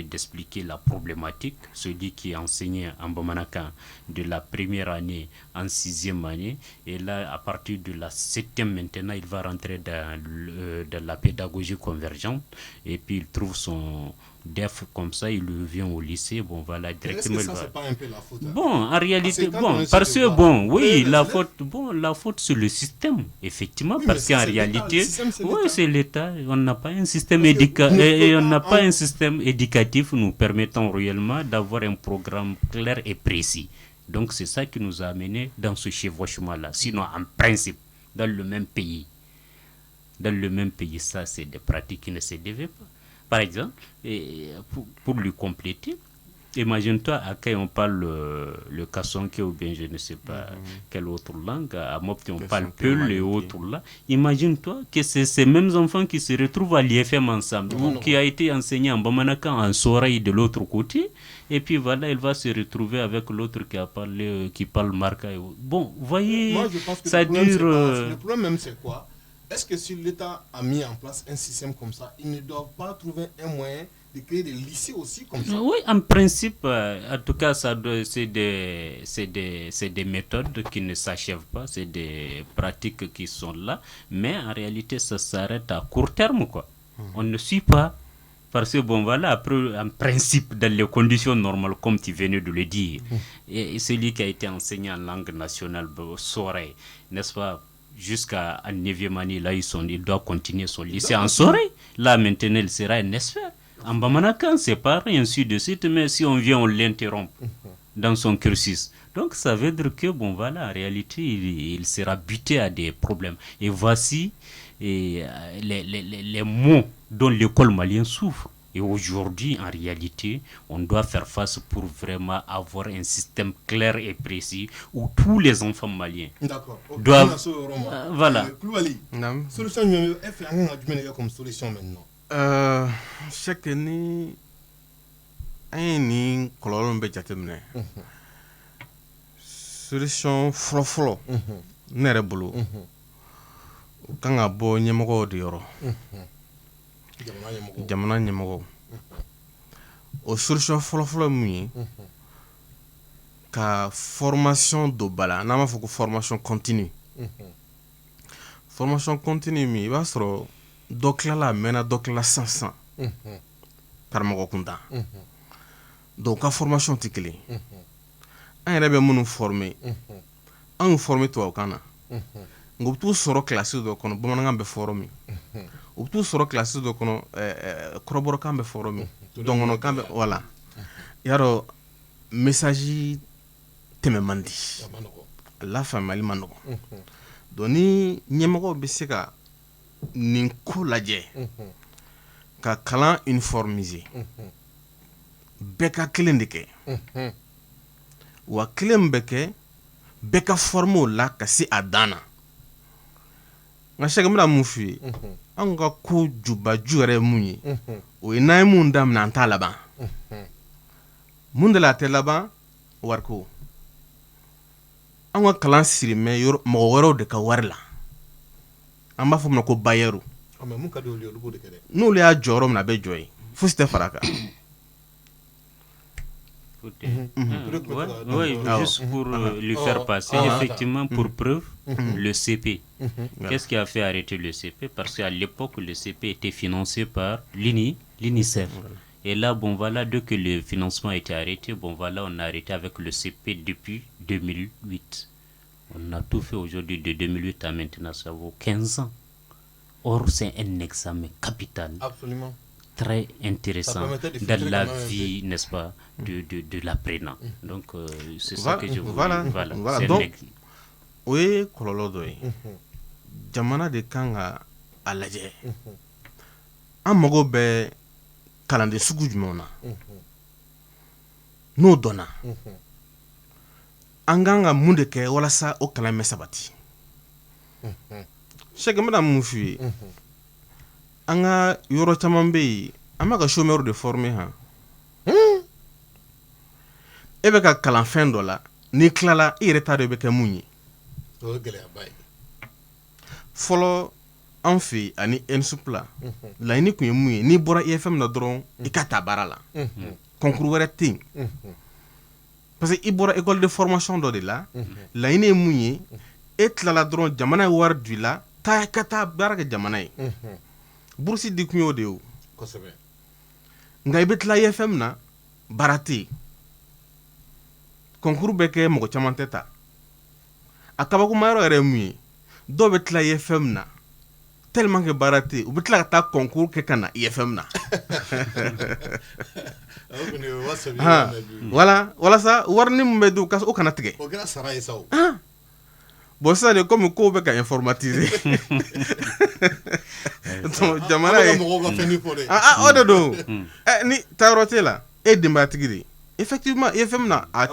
d'expliquer la problématique. Celui qui enseignait en Bamanaka de la première année en 6e année, et là à partir de la 7e maintenant, il va rentrer dans la pédagogie convergente et puis il trouve son DEF comme ça, il vient au lycée, bon voilà, directement. Est-ce que ça, c'est pas un peu la faute? Bon, en réalité, parce que bon, oui, la faute c'est le système, effectivement, oui, parce qu'en réalité, oui, c'est l'État. On n'a pas un système éducatif nous permettant réellement d'avoir un programme clair et précis. Donc c'est ça qui nous a amené dans ce chevauchement-là. Sinon, en principe, dans le même pays, ça, c'est des pratiques qui ne se devaient pas. Par exemple, pour lui compléter, imagine-toi à qui on parle le Kassonké ou bien je ne sais pas quelle autre langue, à Mopti on parle Peul et autres là. Imagine-toi que c'est ces mêmes enfants qui se retrouvent à l'IFM ensemble, qui a été enseigné en Bamanaka, en Soraï de l'autre côté, et puis voilà, il va se retrouver avec l'autre qui parle Marca. Bon, voyez, moi, je pense que ça dure... Le problème même c'est quoi? Est-ce que si l'État a mis en place un système comme ça, ils ne doivent pas trouver un moyen de créer des lycées aussi comme ça? Oui, en principe, en tout cas, c'est des méthodes qui ne s'achèvent pas, c'est des pratiques qui sont là, mais en réalité, ça s'arrête à court terme, quoi. On ne suit pas. Parce que, bon, voilà, après, en principe, dans les conditions normales, comme tu venais de le dire, et celui qui a été enseigné en langue nationale, Soray, n'est-ce pas? Jusqu'à 9e année, là, il doit continuer son lycée en Soray. Là, maintenant, il sera un expert. En Bamanakan, c'est pareil, ainsi de suite, mais si on vient, on l'interrompt dans son cursus. Donc, ça veut dire que, bon, voilà, en réalité, il sera buté à des problèmes. Et voici les mots dont l'école malienne souffre. Et aujourd'hui, en réalité, on doit faire face pour vraiment avoir un système clair et précis où tous les enfants maliens doivent... voilà. Solution maintenant. Chaque année, un colon béjatemne. Solution floflo. Nerebulu. Quand a bon nyamoko de yoro. Jamana nyamoko. Au solution floflo mui. Ka formation do bala. Nama faut que formation continue. Formation continue mi va soro. Donc là, maintenant, donc là, 500 par mois. Donc, la formation est clé. On a bien formé. On formé toi au Cana. On a tout sur la classe de qu'on a besoin de former. On a tout sur la classe de qu'on a corroboré de former. Donc, on a voilà. Il y a un message tememandi. La famille mano. Donc, ni n'yamago beseka. Nin ko lajɛ ka kalan uniformiser bɛɛ ka kelen de kɛ wa kelen bɛ kɛ bɛɛ ka former o la ka se a dan na nka sɛgɛ bɛna mun f'i ye an ka ko jubaju yɛrɛ ye mun ye o ye n'an ye mun daminɛ an t'a laban mun de la a tɛ laban wariko an ka kalan siri mɛ mɔgɔ wɛrɛw de ka wari la an b'a fɔ min ma ko bayeru n'olu y'a jɔyɔrɔ min na a bɛ jɔ ye fosi tɛ fara a kan écoutez. Oui, juste pour lui faire passer, effectivement, pour preuve, le CP. Qu'est-ce qui a fait arrêter le CP? Parce qu'à l'époque, le CP était financé par l'UNICEF. Et là, bon voilà, dès que le financement a été arrêté, bon voilà, on a arrêté avec le CP depuis 2008. On a tout fait aujourd'hui de 2008 à maintenant, ça vaut 15 ans. Or, c'est un examen capital. Absolument. Très intéressant dans la vie, n'est-ce pas, de l'apprenant. Donc, c'est ça que je voulais. Voilà. Donc, oui, Kololodoy. Jamana de Kanga Alaje. Amogo be kalande sugu jumona. No dona. Anganga munde ke walasa o kalame sabati. Chaque madame Moufi. Anga yoro caman be yen an bɛ ka chômeur de former han e bɛ ka kalan fɛn dɔ la n'i tilala i yɛrɛ t'a dɔn i bɛ kɛ mun ye fɔlɔ an fɛ ani ENSUP la laɲini tun ye mun ye n'i bɔra IFM na dɔrɔn i ka ta baara la concours wɛrɛ tɛ yen parce que i bɔra école de formation dɔ de la laɲini ye mun ye e tilala dɔrɔn jamana ye wari di la taa ka taa baara kɛ jamana ye bourse di kun y'o de ye kosɛbɛ nka i bɛ tila IFM na baara tɛ yen concours bɛ kɛ mɔgɔ caman tɛ ta a kabakomayɔrɔ yɛrɛ ye mun ye dɔw bɛ tila IFM na tellement que baara tɛ yen u bɛ tila ka taa concours kɛ ka na IFM na voilà walasa wari ni mun bɛ di o kana tigɛ o kɛra sara ye sa o bon sisan de komi kow bɛ ka informatiser jamana ye o de don ni taayɔrɔ t'e la e ye denbayatigi de ye effectivement IFM na a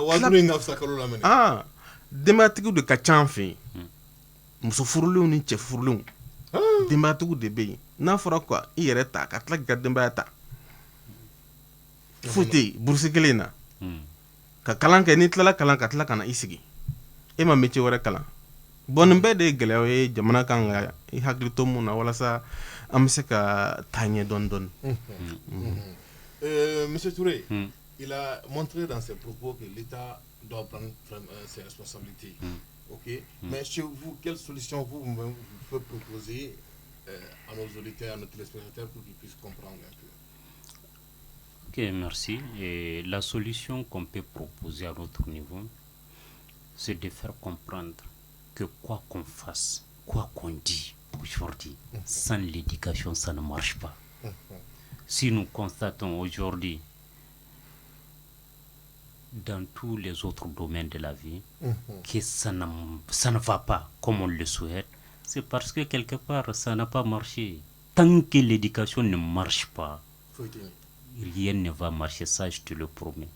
denbayatigiw de ka ca an fɛ yen muso furulenw ni cɛ furulenw denbayatigiw de bɛ yen n'a fɔra quoi i yɛrɛ ta ka tila k'i ka denbaya ta foyi tɛ yen bourse kelen na ka kalan kɛ n'i tilala kalan ka tila ka na i sigi e ma métier wɛrɛ kalan bon nin bɛɛ de ye gɛlɛyaw ye jamana kan ka i hakili to mun na walasa an bɛ se ka taa ɲɛ dɔɔni dɔɔni. Monsieur Touré, il a montré dans ses propos que l'État doit prendre ses responsabilités. Ok. Mais chez vous, quelle solution vous pouvez proposer à nos auditeurs, à nos téléspectateurs pour qu'ils puissent comprendre un peu? Ok, merci. Et la solution qu'on peut proposer à notre niveau, c'est de faire comprendre que quoi qu'on fasse, quoi qu'on dit aujourd'hui, sans l'éducation, ça ne marche pas. Si nous constatons aujourd'hui, dans tous les autres domaines de la vie, que ça ne va pas comme on le souhaite, c'est parce que quelque part, ça n'a pas marché. Tant que l'éducation ne marche pas, rien ne va marcher, ça je te le promets.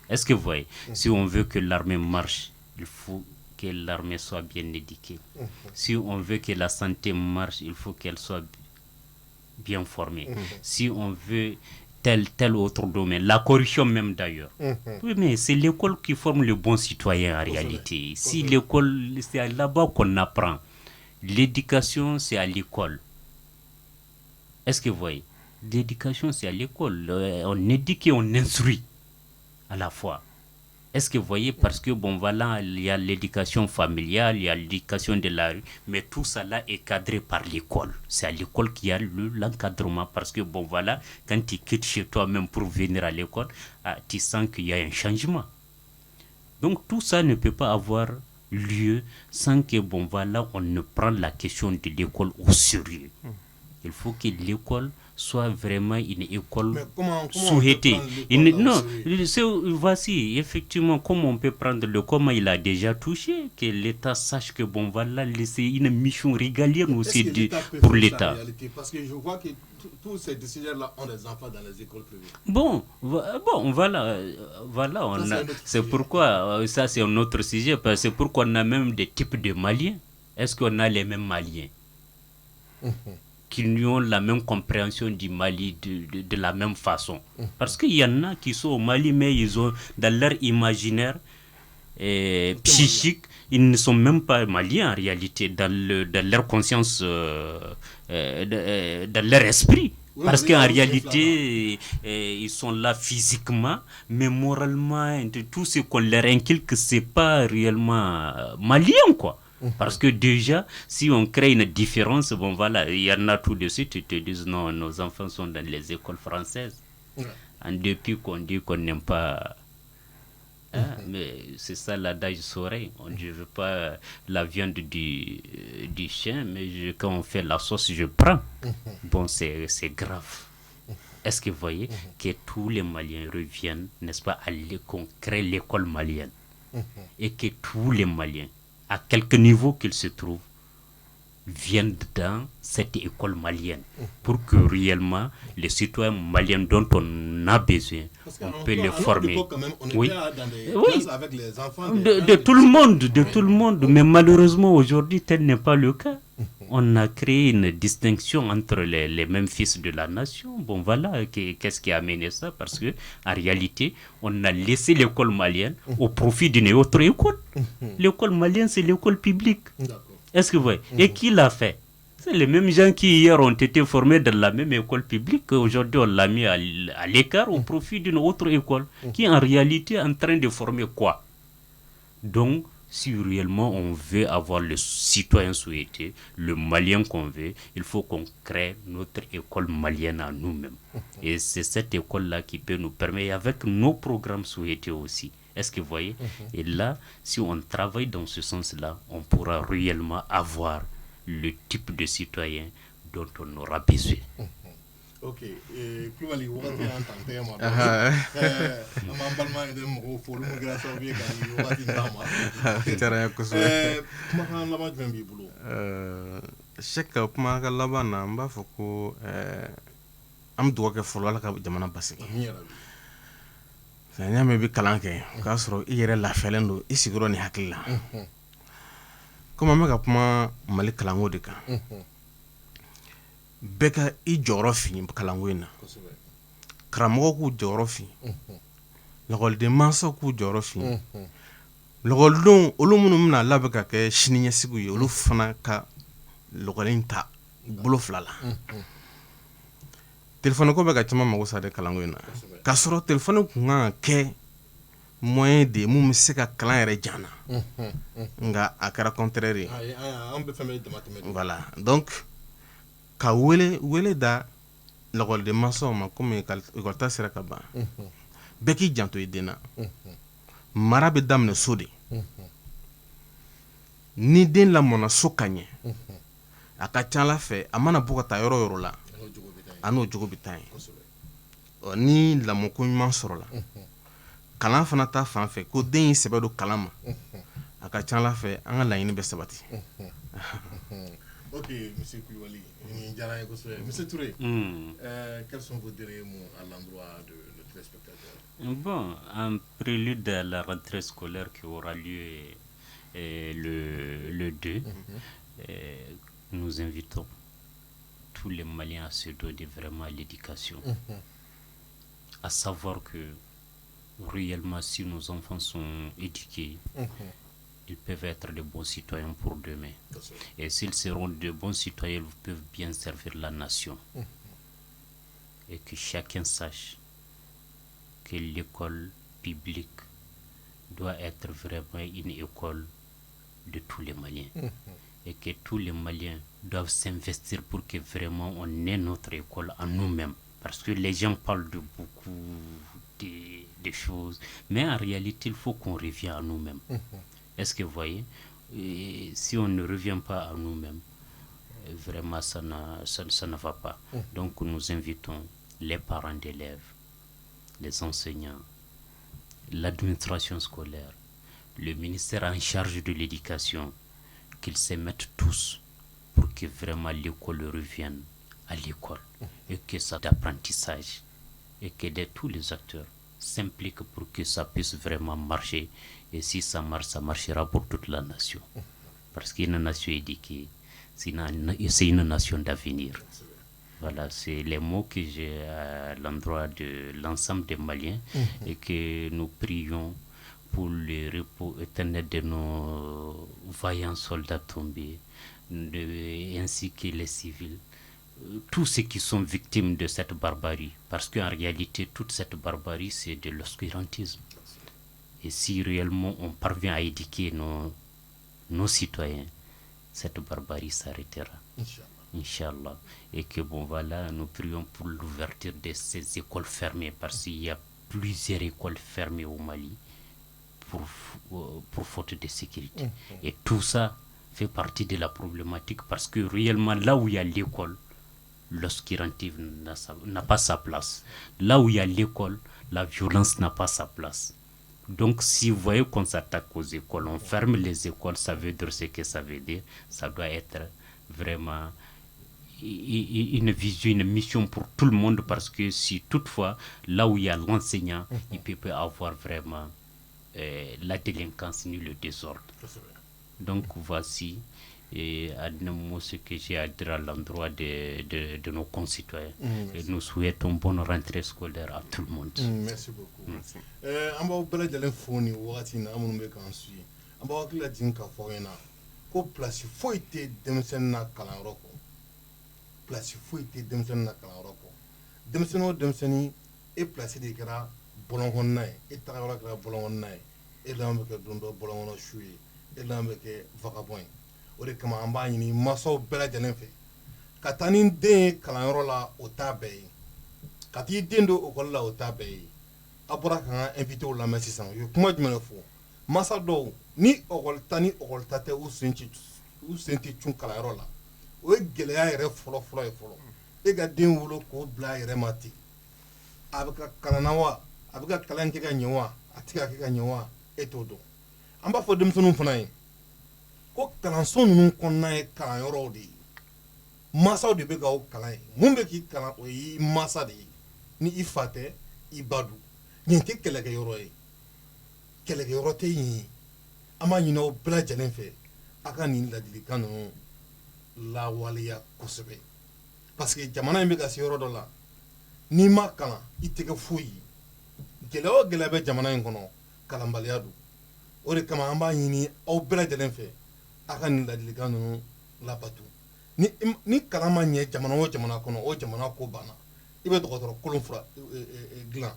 Est-ce que vous voyez, si on veut que l'armée marche, il faut que l'armée soit bien éduquée. Si on veut que la santé marche, il faut qu'elle soit bien formée. Si on veut tel autre domaine, la corruption même d'ailleurs. Oui, mais c'est l'école qui forme le bon citoyen en réalité. Si l'école, c'est là-bas qu'on apprend. L'éducation, c'est à l'école. Est-ce que vous voyez? L'éducation, c'est à l'école. On éduque et on instruit à la fois. Est-ce que vous voyez, parce que bon voilà, il y a l'éducation familiale, il y a l'éducation de la rue, mais tout ça là est cadré par l'école. C'est à l'école qu'il y a l'encadrement, parce que bon voilà, quand tu quittes chez toi même pour venir à l'école, tu sens qu'il y a un changement. Donc tout ça ne peut pas avoir lieu sans que bon voilà, on ne prenne la question de l'école au sérieux. Il faut que l'école soit vraiment une école souhaitée. Non, voici effectivement comment on peut prendre le comment il a déjà touché, que l'État sache que bon voilà, c'est une mission régalienne aussi pour l'État. Parce que je vois que tous ces décideurs-là ont des enfants dans les écoles privées. Bon, voilà, c'est pourquoi, ça c'est un autre sujet, parce que c'est pourquoi on a même des types de Maliens. Est-ce qu'on a les mêmes Maliens qui ont la même compréhension du Mali de la même façon? Parce qu'il y en a qui sont au Mali, mais ils ont dans leur imaginaire psychique, ils ne sont même pas maliens en réalité, dans leur conscience, dans leur esprit. Parce qu'en réalité, ils sont là physiquement, mais moralement, tout ce qu'on leur inculque, c'est pas réellement malien, quoi. Parce que déjà, si on crée une différence, bon voilà, il y en a tout de suite, ils te disent non, nos enfants sont dans les écoles françaises. En dépit qu'on dit qu'on n'aime pas. Mais c'est ça l'adage soreil. Je ne veux pas la viande du chien, mais quand on fait la sauce, je prends. Bon, c'est grave. Est-ce que vous voyez que tous les Maliens reviennent, n'est-ce pas, qu'on crée l'école malienne et que tous les Maliens, à quelque niveau qu'ils se trouvent, viennent dans cette école malienne pour que réellement les citoyens maliens dont on a besoin, on peut les former. Oui, avec les enfants de tout le monde, tout le monde. Mais malheureusement aujourd'hui tel n'est pas le cas. On a créé une distinction entre les mêmes fils de la nation. Bon voilà, qu'est-ce qui a amené ça? Parce que en réalité, on a laissé l'école malienne au profit d'une autre école. L'école malienne, c'est l'école publique. Est-ce que vous voyez? Et qui l'a fait? C'est les mêmes gens qui hier ont été formés dans la même école publique. Aujourd'hui, on l'a mis à l'écart au profit d'une autre école qui en réalité est en train de former quoi? Donc, si réellement on veut avoir le citoyen souhaité, le Malien qu'on veut, il faut qu'on crée notre école malienne à nous-mêmes. Et c'est cette école-là qui peut nous permettre, avec nos programmes souhaités aussi. Est-ce que vous voyez? Et là, si on travaille dans ce sens-là, on pourra réellement avoir le type de citoyen dont on aura besoin. Ok, Koulibaly, wagati an tante ma ma balma de mo folu mo gra so bi kan wagati ndama tara kosɛbɛ kuma kan laban jumɛn b'i bolo seka kuma ka laban na n b'a fɔ ko an bɛ dugawu kɛ fɔlɔ ala ka jamana basigi n'i y'a mɛn i bɛ kalan kɛ o k'a sɔrɔ i yɛrɛ lafiyalen don i sigiyɔrɔ ni hakili la komi an bɛ ka kuma mali kalanko de kan bɛɛ ka i jɔyɔrɔ fin kalanko in na karamɔgɔw k'u jɔyɔrɔ fin lakɔliden mansaw k'u jɔyɔrɔ fin lakɔlidenw olu minnu bɛna labɛn ka kɛ siniɲɛsigiw ye olu fana ka lakɔli ta bolo fila la telefɔni ko bɛ ka caman mago sa de kalanko in na k'a sɔrɔ telefɔni kun kan ka kɛ moyen de mun bɛ se ka kalan yɛrɛ jan na nka a kɛra contraire ye voilà donc ka wele da lakɔliden mansaw ma komi ekɔlita sera ka ban bɛɛ k'i janto i den na mara bɛ daminɛ so de ni den lamɔna so ka ɲɛ a ka ca ala fɛ a mana bɔ ka taa yɔrɔ yɔrɔ la a n'o jogo bɛ taa yen ni lamɔko ɲuman sɔrɔla kalan fana ta fan fɛ ko den y'i sɛbɛ don kalan ma a ka ca ala fɛ an ka laɲini bɛ sabati. Ok, M. Koulibaly, M. Touré, quels sont vos derniers mots à l'endroit de nos téléspectateurs? Bon, en prélude à la rentrée scolaire qui aura lieu le 2, nous invitons tous les Maliens à se donner vraiment à l'éducation. À savoir que réellement, si nos enfants sont éduqués, ils peuvent être de bons citoyens pour demain. Et s'ils seront de bons citoyens, ils peuvent bien servir la nation. Et que chacun sache que l'école publique doit être vraiment une école de tous les Maliens. Et que tous les Maliens doivent s'investir pour que vraiment on ait notre école en nous-mêmes. Parce que les gens parlent de beaucoup de choses, mais en réalité, il faut qu'on revienne à nous-mêmes. Est-ce que vous voyez? Et si on ne revient pas à nous-mêmes, vraiment ça ne va pas. Donc nous invitons les parents d'élèves, les enseignants, l'administration scolaire, le ministère en charge de l'éducation, qu'ils se mettent tous pour que vraiment l'école revienne à l'école et que ça d'apprentissage et que tous les acteurs s'impliquent pour que ça puisse vraiment marcher. Et si ça marche, ça marchera pour toute la nation. Parce qu'une nation éduquée, c'est une nation d'avenir. Voilà, c'est les mots que j'ai à l'endroit de l'ensemble des Maliens et que nous prions pour le repos éternel de nos vaillants soldats tombés, ainsi que les civils. tous ceux qui sont victimes de cette barbarie, parce qu'en réalité, toute cette barbarie, c'est de l'obscurantisme. Et si réellement on parvient à éduquer nos citoyens, cette barbarie s'arrêtera. Inch'Allah. Et que bon, voilà, nous prions pour l'ouverture de ces écoles fermées, parce qu'il y a plusieurs écoles fermées au Mali pour faute de sécurité. Et tout ça fait partie de la problématique, parce que réellement, là où il y a l'école, l'obscurantisme n'a pas sa place. Là où il y a l'école, la violence n'a pas sa place. Donc, si vous voyez qu'on s'attaque aux écoles, on ferme les écoles, ça veut dire ce que ça veut dire. Ça doit être vraiment une vision, une mission pour tout le monde, parce que si toutefois, là où il y a l'enseignant, il peut avoir vraiment la délinquance ni le désordre. Donc, voici ce que j'ai à dire à l'endroit de nos concitoyens. Et nous souhaitons bonne rentrée scolaire à tout le monde. Merci beaucoup. On va parler de l'infoni wagati na amun be kan suyi. On va hakila jin ka fo yana ko place foyi te denmisɛnnin na kalanyɔrɔ kɔ. Place foyi te denmisɛnnin na kalanyɔrɔ kɔ. Denmisɛnnin o denmisɛnnin e place de kɛra bɔlɔn kɔnɔna ye, e tagayɔrɔ kɛra bɔlɔn kɔnɔna ye, e laban bɛ kɛ don dɔ bɔlɔn kɔnɔ su ye, e laban bɛ kɛ vagabond ye. O de kama an b'a ɲini mansaw bɛɛ lajɛlen fɛ ka taa ni den ye kalanyɔrɔ la o t'a bɛɛ ye, ka t'i den don ekɔli la o t'a bɛɛ ye. A bɔra ka n ka invité lamɛn sisan u ye kuma jumɛn de fɔ mansa dɔw ni ekɔlita ni ekɔlita tɛ u sen tɛ cun kalanyɔrɔ la, o ye gɛlɛya yɛrɛ fɔlɔ ye fɔlɔ. E ka den wolo k'o bila a yɛrɛ ma ten, a bɛ ka kalan na wa, a bɛ ka kalan kɛ ka ɲɛ wa, a tɛ ka kɛ ka ɲɛ wa, e t'o dɔn. An b'a fɔ denmisɛnninw fana ye ko kalanso ninnu kɔnɔna ye kalanyɔrɔw de ye, mansaw de bɛ ka o kalan ye, mun bɛ k'i kalan o y'i mansa de ye, ni i fa tɛ i ba don. Nin tɛ kɛlɛkɛyɔrɔ ye, kɛlɛkɛyɔrɔ tɛ yen ye. An b'a ɲini aw bɛɛ lajɛlen fɛ a ka nin ladilikan ninnu lawaleya kosɛbɛ, parce que jamana in bɛ ka se yɔrɔ dɔ la n'i ma kalan i tɛ kɛ foyi ye. Gɛlɛya o gɛlɛya bɛ jamana in kɔnɔ kalanbaliya don. O de kama an b'a ɲini aw bɛɛ lajɛlen fɛ a ka nin ladilikan ninnu labato. Ni kalan ma ɲɛ jamana o jamana kɔnɔ o jamana ko banna. I bɛ dɔgɔtɔrɔ kolon dilan,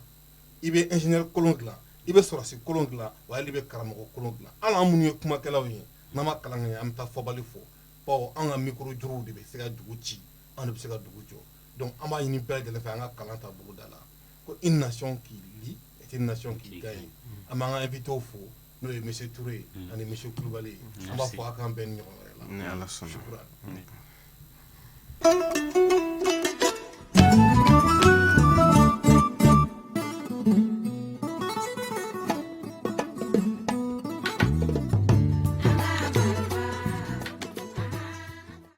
i bɛ ingénieur kolon dilan, i bɛ sɔrɔsi kolon dilan, wa hali i bɛ karamɔgɔ kolon dilan. Hali an minnu ye kumakɛlaw ye n'an ma kalan kɛ an bɛ taa fɔbali fɔ, bawo an ka micro juruw de bɛ se ka dugu ci, an de bɛ se ka dugu jɔ. Donc an b'a ɲini bɛɛ lajɛlen fɛ an ka kalan ta boloda la ko une nation qui lit est une nation qui gagne. An b'an ka invité fo n'o ye monsieur Touré ani monsieur Kulibali, an b'a fɔ a k'an bɛn ni ɲɔgɔn wɛrɛ la. Ni Ala sɔnna. Shukran.